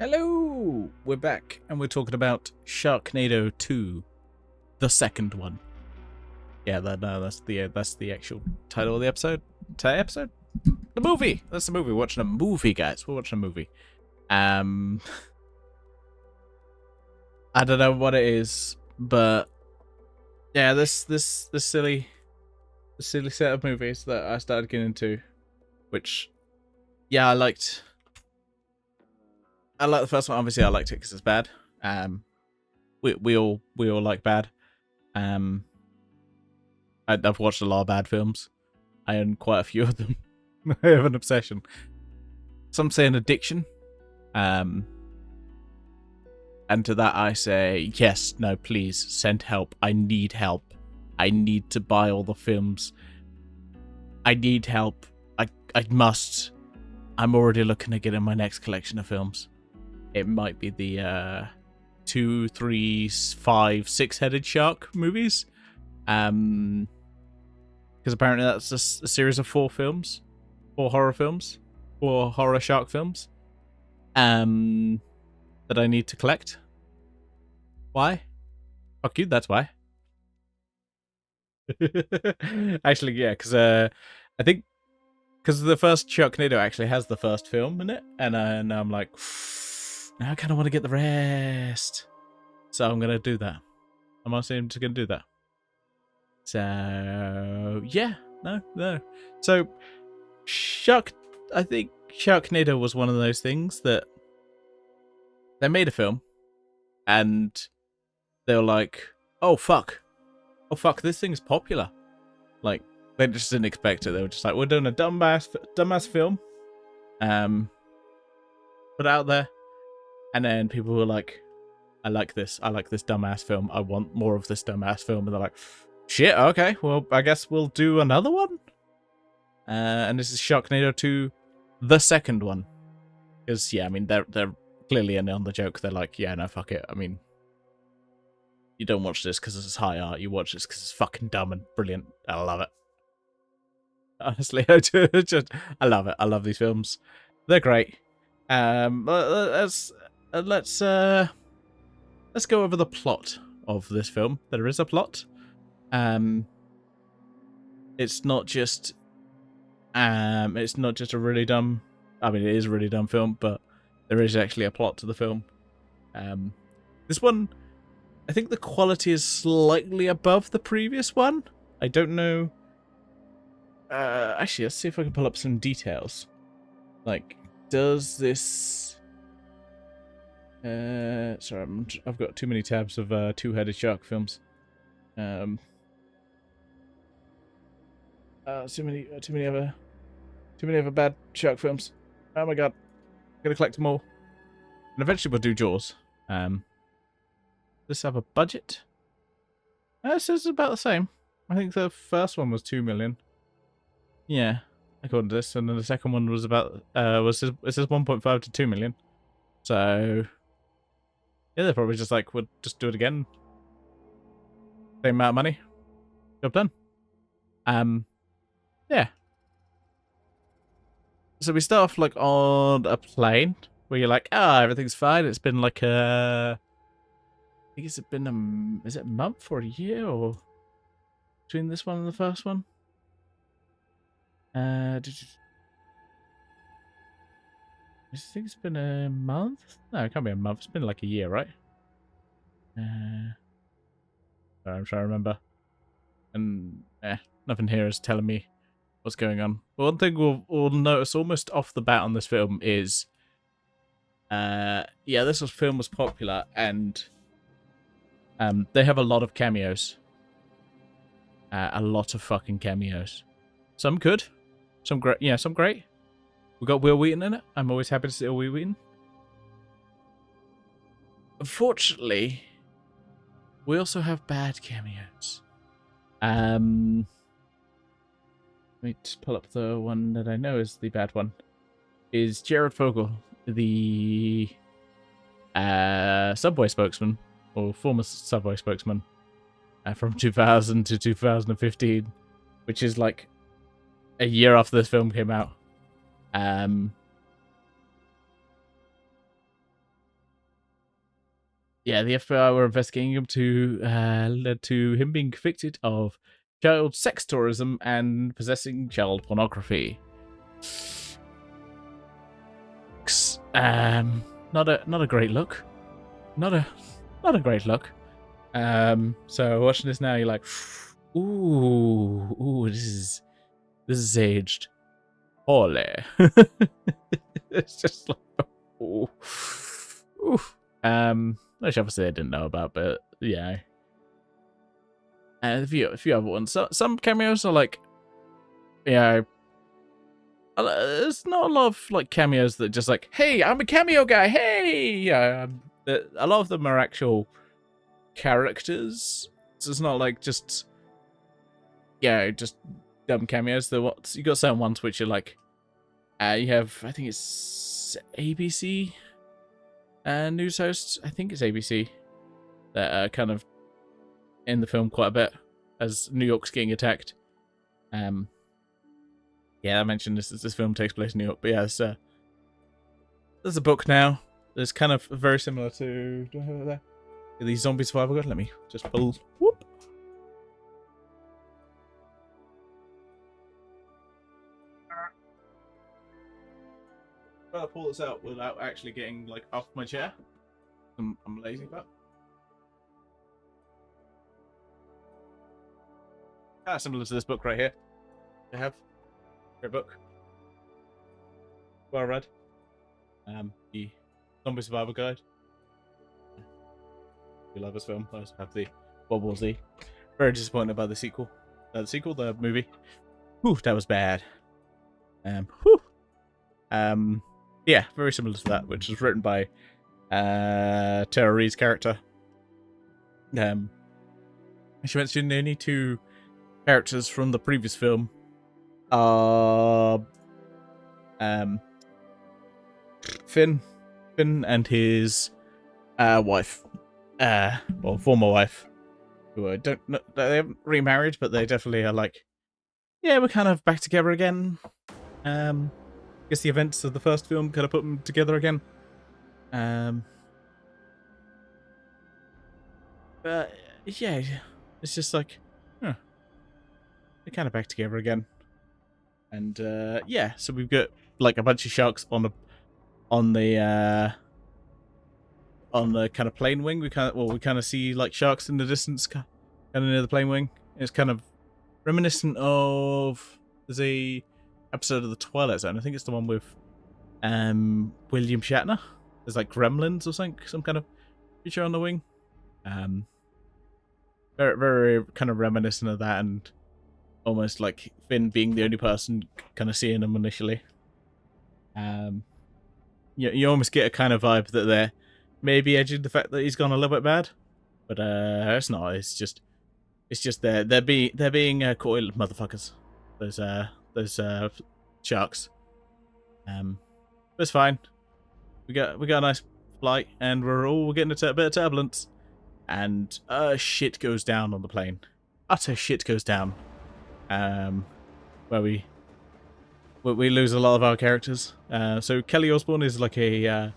Hello! We're back and we're talking about Sharknado 2, the second one. Yeah, that's the actual title of the episode. The movie! That's the movie. We're watching a movie, guys. We're watching a movie. I don't know what it is, but yeah, this silly set of movies that I started getting into, which yeah, I liked the first one. Obviously, I liked it because it's bad. We all like bad. I've watched a lot of bad films. I own quite a few of them. I have an obsession. Some say an addiction. And to that I say, yes, no, please, send help. I need help. I need to buy all the films. I need help. I must. I'm already looking at getting my next collection of films. It might be the 2, 3, 5, 6-headed shark movies. Because apparently that's a series of 4 films. 4 horror films. 4 horror shark films. That I need to collect. Why? Fuck you, that's why. Actually, yeah, because I think because the first Sharknado actually has the first film in it, and now I'm like, now I kind of want to get the rest, so I'm gonna do that. I'm honestly just gonna do that. So yeah, no. So I think Sharknado was one of those things that they made a film, and they were like, oh fuck, this thing's popular. Like, they just didn't expect it. They were just like, we're doing a dumbass film, put it out there, and then people were like, I like this dumbass film. I want more of this dumbass film. And they're like, shit, okay, well, I guess we'll do another one. And this is Sharknado 2, the second one. Because, yeah, I mean, they're clearly in on the joke. They're like, yeah, no, fuck it. I mean, you don't watch this because it's high art. You watch this because it's fucking dumb and brilliant. I love it. Honestly, I love it. I love these films. They're great. Let's go over the plot of this film. There is a plot. It's not just a really dumb. I mean, it is a really dumb film, but there is actually a plot to the film. This one, I think the quality is slightly above the previous one. I don't know. Actually, let's see if I can pull up some details. Like, does this... sorry, I've got too many tabs of two-headed shark films. Too many other bad shark films. Oh my god, I'm gonna collect them all, and eventually we'll do Jaws. Does this have a budget? This is about the same. I think the first one was 2 million. Yeah, according to this, and then the second one was about it says 1.5 to 2 million. So yeah, they're probably just like, we'll just do it again. Same amount of money. Job done. Yeah. So we start off like on a plane where you're like, everything's fine. It's been like I think is it a month or a year or between this one and the first one? I think it's been a month. No, it can't be a month. It's been like a year, right? Sorry, I'm trying to remember. And nothing here is telling me what's going on. But one thing we'll notice almost off the bat on this film is, this film was popular, and they have a lot of cameos. A lot of fucking cameos. Some good, some great. Yeah, some great. We got Will Wheaton in it. I'm always happy to see Will Wheaton. Unfortunately, we also have bad cameos. Let me just pull up the one that I know is the bad one. Is Jared Fogle, the Subway spokesman, or former Subway spokesman, from 2000 to 2015, which is like a year after this film came out. yeah, the FBI were investigating him to led to him being convicted of child sex tourism and possessing child pornography. Not a great look. Not a great look. So watching this now, you're like, ooh, this is aged poorly. It's just like, ooh, ooh. Which obviously I didn't know about, but yeah. And a few other ones. So, some cameos are like, yeah. There's not a lot of like cameos that just like, hey, I'm a cameo guy. Hey, a lot of them are actual characters. So it's not like just just dumb cameos. You got certain ones which are like, you have, I think it's ABC news hosts. I think it's ABC that are kind of in the film quite a bit as New York's getting attacked. Yeah, I mentioned this film takes place in New York, but yeah, there's a book now that's kind of very similar to, do I have it there? The Zombie Survival Guide. Let me just pull. Whoop. I'll pull this out without actually getting like off my chair. I'm lazy, but kind of similar to this book right here. I have great book, well read. The Zombie Survival Guide. We love this film. I also have the World War Z. Very disappointed by the sequel. The movie. Whew, that was bad. Whew. Yeah, very similar to that, which was written by Tara Reid's character. She mentioned the only two characters from the previous film are Finn and his wife, or former wife, who I don't know, they haven't remarried, but they definitely are like, yeah, we're kind of back together again. Guess the events of the first film kind of put them together again. But yeah, it's just like, huh, they're kind of back together again. And yeah, so we've got like a bunch of sharks on the kind of plane wing. We kind of see like sharks in the distance, kind of near the plane wing. It's kind of reminiscent of, there's a episode of the Twilight Zone. I think it's the one with William Shatner. There's like gremlins or something, some kind of creature on the wing. Very, very kind of reminiscent of that, and almost like Finn being the only person kind of seeing them initially. You almost get a kind of vibe that they're maybe edging the fact that he's gone a little bit bad, but it's not. It's just they're being coy motherfuckers. Those sharks. But it's fine. We got a nice flight, and we're all getting a bit of turbulence, and shit goes down on the plane. Utter shit goes down. Where we lose a lot of our characters. So Kelly Osbourne is like a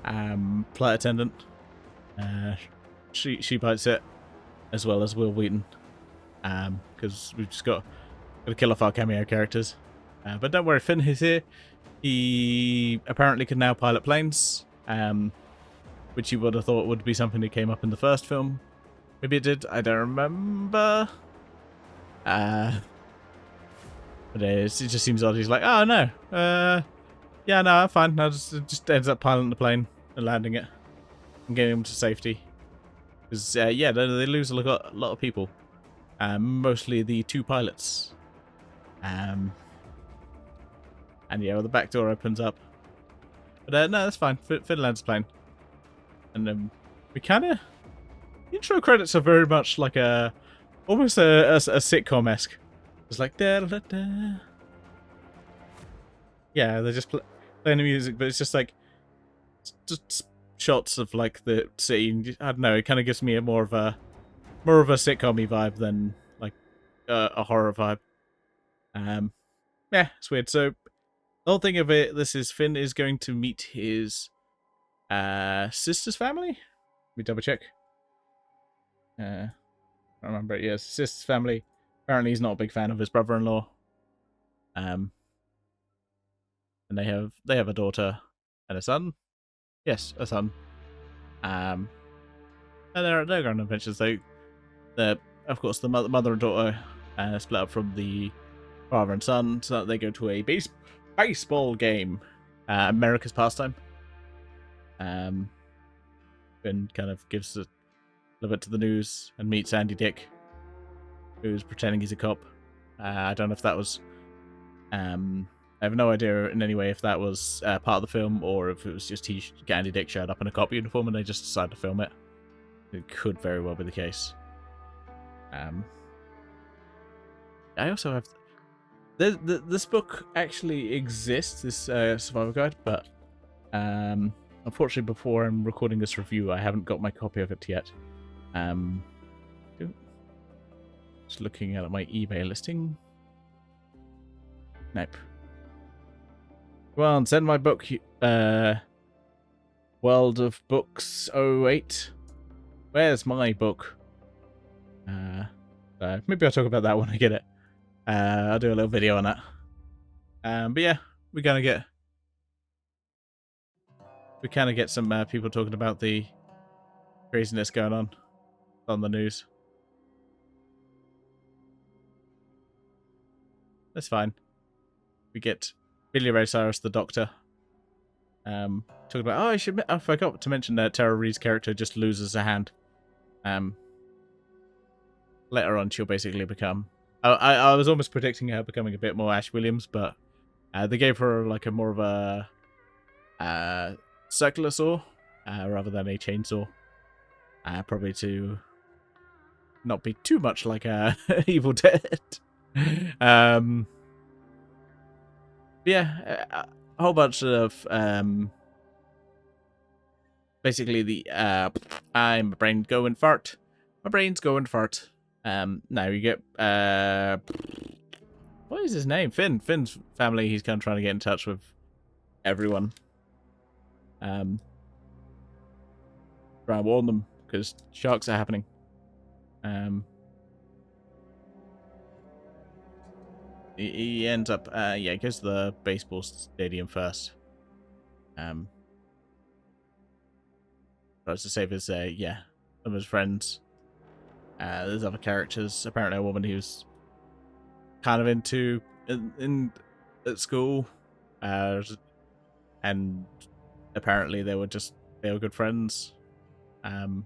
flight attendant. She bites it, as well as Will Wheaton. Because we've just got to kill off our cameo characters. But don't worry, Finn is here. He apparently can now pilot planes, which you would have thought would be something that came up in the first film. Maybe it did. I don't remember. But it just seems odd. He's like, oh no, yeah, no, I'm fine. I just ends up piloting the plane and landing it and getting him to safety. Because yeah, they lose a lot of people, mostly the two pilots. And yeah, well, the back door opens up. But no, that's fine. Finn lands the plane, and we kind of, intro credits are very much like almost a sitcom-esque. It's like da da da. Yeah, they're just playing the music, but it's just like just shots of like the scene. I don't know. It kind of gives me more of a sitcom-y vibe than like a horror vibe. Yeah, it's weird. So the whole thing of it, this is Finn is going to meet his sister's family. me double check. I remember it. Yes, Sis' family. Apparently, he's not a big fan of his brother-in-law. And they have a daughter and a son. Yes, a son. And they're going on adventures. They're of course the mother and daughter split up from the father and son, so that they go to a baseball game, America's pastime. And kind of gives a little bit to the news and meets Andy Dick, who's pretending he's a cop. I don't know if that was. I have no idea in any way if that was part of the film or if it was just Andy Dick showed up in a cop uniform and they just decided to film it. It could very well be the case. I also have this book actually exists, this survival guide, but unfortunately before I'm recording this review I haven't got my copy of it yet. Just looking at my eBay listing. Nope. Come on, send my book, World of Books 08. Where's my book? Maybe I'll talk about that when I get it. I'll do a little video on that. But yeah, we kind of get some people talking about the craziness going on the news. That's fine. We get Billy Ray Cyrus, the Doctor. Talking about, I forgot to mention that Tara Reid's character just loses a hand. Later on, she'll basically become. I was almost predicting her becoming a bit more Ash Williams, but they gave her like a more of a circular saw rather than a chainsaw, probably to not be too much like Evil Dead. Yeah, a whole bunch of basically the my brain going fart. My brain's going fart. Now you get what is his name? Finn's family. He's kind of trying to get in touch with everyone. Try and warn them because sharks are happening. He ends up he goes to the baseball stadium first. Tries to save his some of his friends. There's other characters. Apparently, a woman who's kind of into at school, and apparently they were good friends. But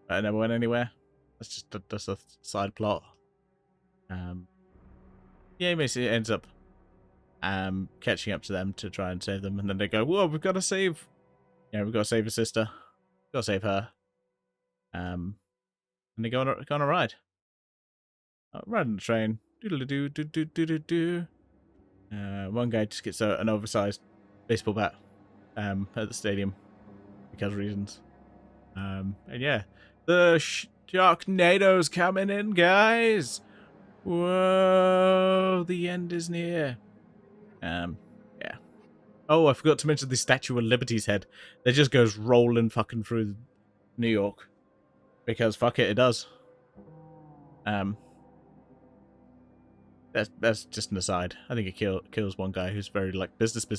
it never went anywhere. That's just a side plot. He basically ends up catching up to them to try and save them, and then they go, "Whoa, we've got to save her sister, got to save her." And they go on a ride. Ride on the train. Doodle-doo, do-do-do-do-do-do. One guy just gets an oversized baseball bat at the stadium because of reasons. And yeah, the Sharknado's coming in, guys. Whoa, the end is near. Yeah. Oh, I forgot to mention the Statue of Liberty's head. That just goes rolling fucking through New York. Because fuck it does. That's just an aside. I think it kills one guy who's very like business. They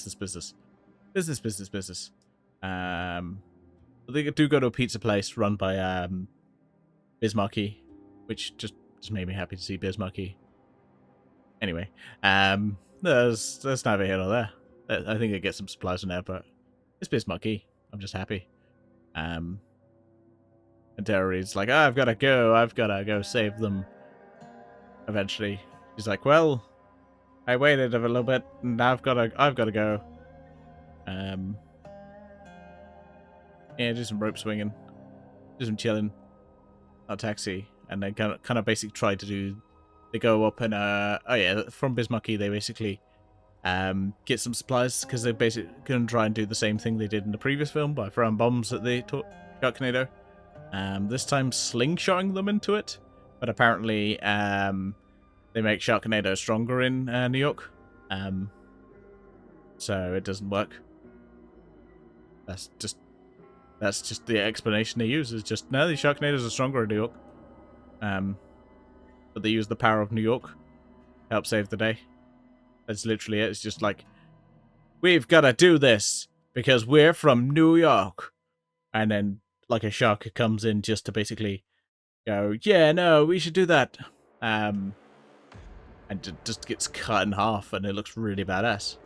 do go to a pizza place run by Bismarcky, which just made me happy to see Bismarcky. Anyway, there's neither here nor there. I think they get some supplies in there, but it's Bismarcky. I'm just happy. And Tara Reid's like, I've got to go save them. Eventually, she's like, well, I waited a little bit, and I've got to go. Do some rope swinging, do some chilling, a taxi, and they kind of basically try to do. They go up and from Bismarcky they basically get some supplies because they're basically going to try and do the same thing they did in the previous film by throwing bombs at the Sharknado. This time slingshotting them into it, but apparently they make Sharknado stronger in New York, so it doesn't work. That's That's just the explanation they use. Is just no, the Sharknadoes are stronger in New York. But they use the power of New York to help save the day. That's literally it. It's just like, we've got to do this because we're from New York. And then, like, a shark comes in just to basically go, yeah, no, we should do that. And it just gets cut in half, and it looks really badass.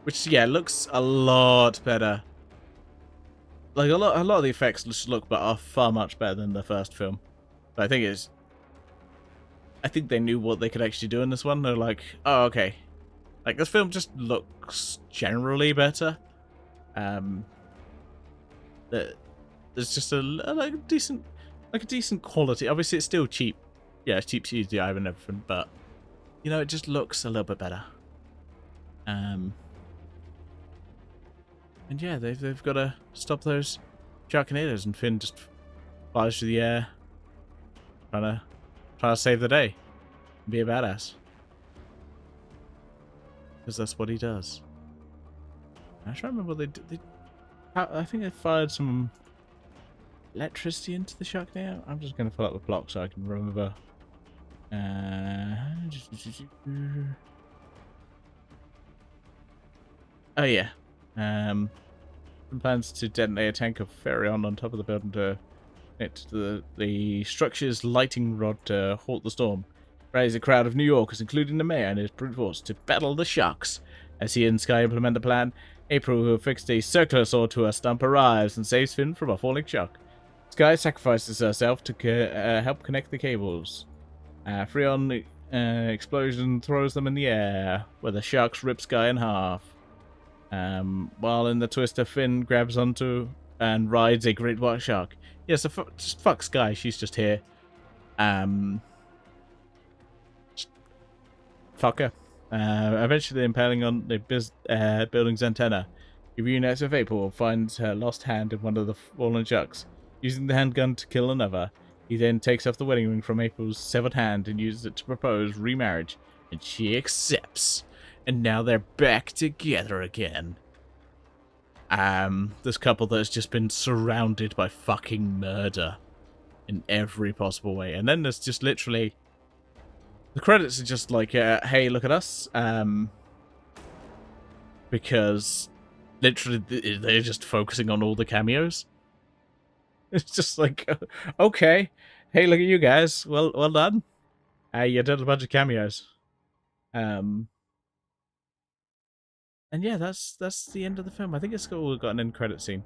Which, yeah, looks a lot better. Like, a lot of the effects just look are far much better than the first film. But I think they knew what they could actually do in this one. They're like, oh, okay. Like, this film just looks generally better. There's just a decent quality. Obviously, it's still cheap. Yeah, it's cheap CGI and everything, but you know, it just looks a little bit better. And yeah, they've got to stop those Sharknadoes, and Finn just flies through the air, trying to save the day, and be a badass, because that's what he does. I try to remember what they did. I think they fired some electricity into the Sharknado. I'm just going to pull up the block so I can remember. Oh yeah. Plans to detonate a tank of Ferion on top of the building to connect to the structure's lighting rod to halt the storm. Raise a crowd of New Yorkers, including the mayor and his brute force, to battle the sharks. As he and Sky implement the plan, April, who affixed a circular sword to her stump, arrives and saves Finn from a falling shark. Sky sacrifices herself to help connect the cables. Freon explosion throws them in the air, where the sharks rip Sky in half. While in the twister, Finn grabs onto and rides a great white shark. Yeah, so just fuck Sky, she's just here. Fuck her. Eventually impaling on the building's antenna. He reunites with April, finds her lost hand in one of the fallen sharks. Using the handgun to kill another, he then takes off the wedding ring from April's severed hand and uses it to propose remarriage, and she accepts. And now they're back together again. This couple that has just been surrounded by fucking murder in every possible way. And then there's just literally, the credits are just like, hey, look at us. Because literally they're just focusing on all the cameos. It's just like, okay, hey, look at you guys. Well done. You did a bunch of cameos. And yeah, that's the end of the film. I think it's got an end credit scene.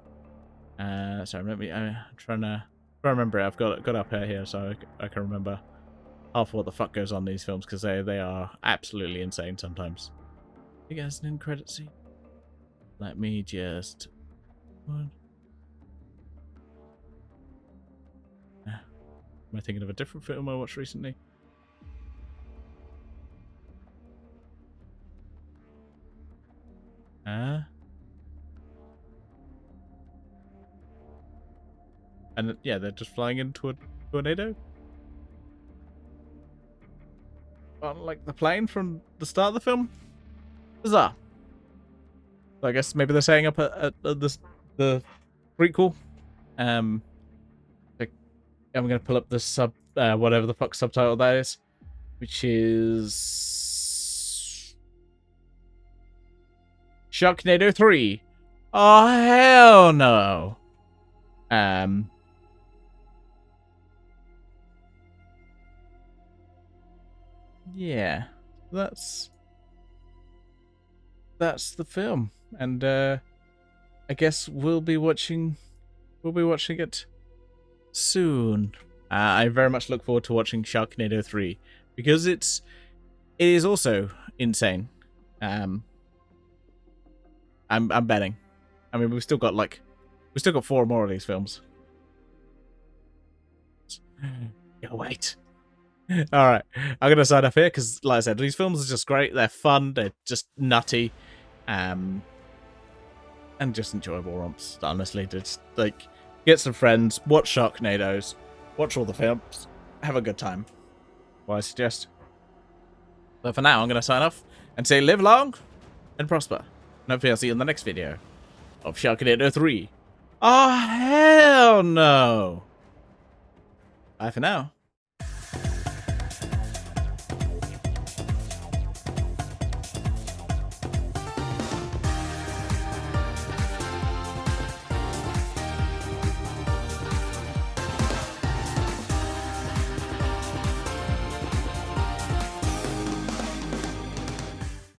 Sorry, I'm trying to remember it. I've got it up here so I can remember half of what the fuck goes on in these films, because they are absolutely insane sometimes. I think it has an end credit scene. Let me just. Am I thinking of a different film I watched recently? And yeah, they're just flying into a tornado. Like the plane from the start of the film. Bizarre. So I guess maybe they're setting up the prequel. I'm gonna pull up the whatever the fuck subtitle that is, which is Sharknado 3. Oh hell no. Yeah, that's the film, and I guess we'll be watching it soon. I very much look forward to watching Sharknado 3 because it is also insane. I'm betting. I mean, we've still got 4 more of these films. Can't wait. All right, I'm gonna sign off here because, like I said, these films are just great. They're fun. They're just nutty, and just enjoyable romps. Honestly, just like get some friends, watch Sharknadoes, watch all the films, have a good time. What I suggest. But for now, I'm gonna sign off and say live long and prosper. And hopefully, I'll see you in the next video of Sharknado 3. Oh, hell no. Bye for now.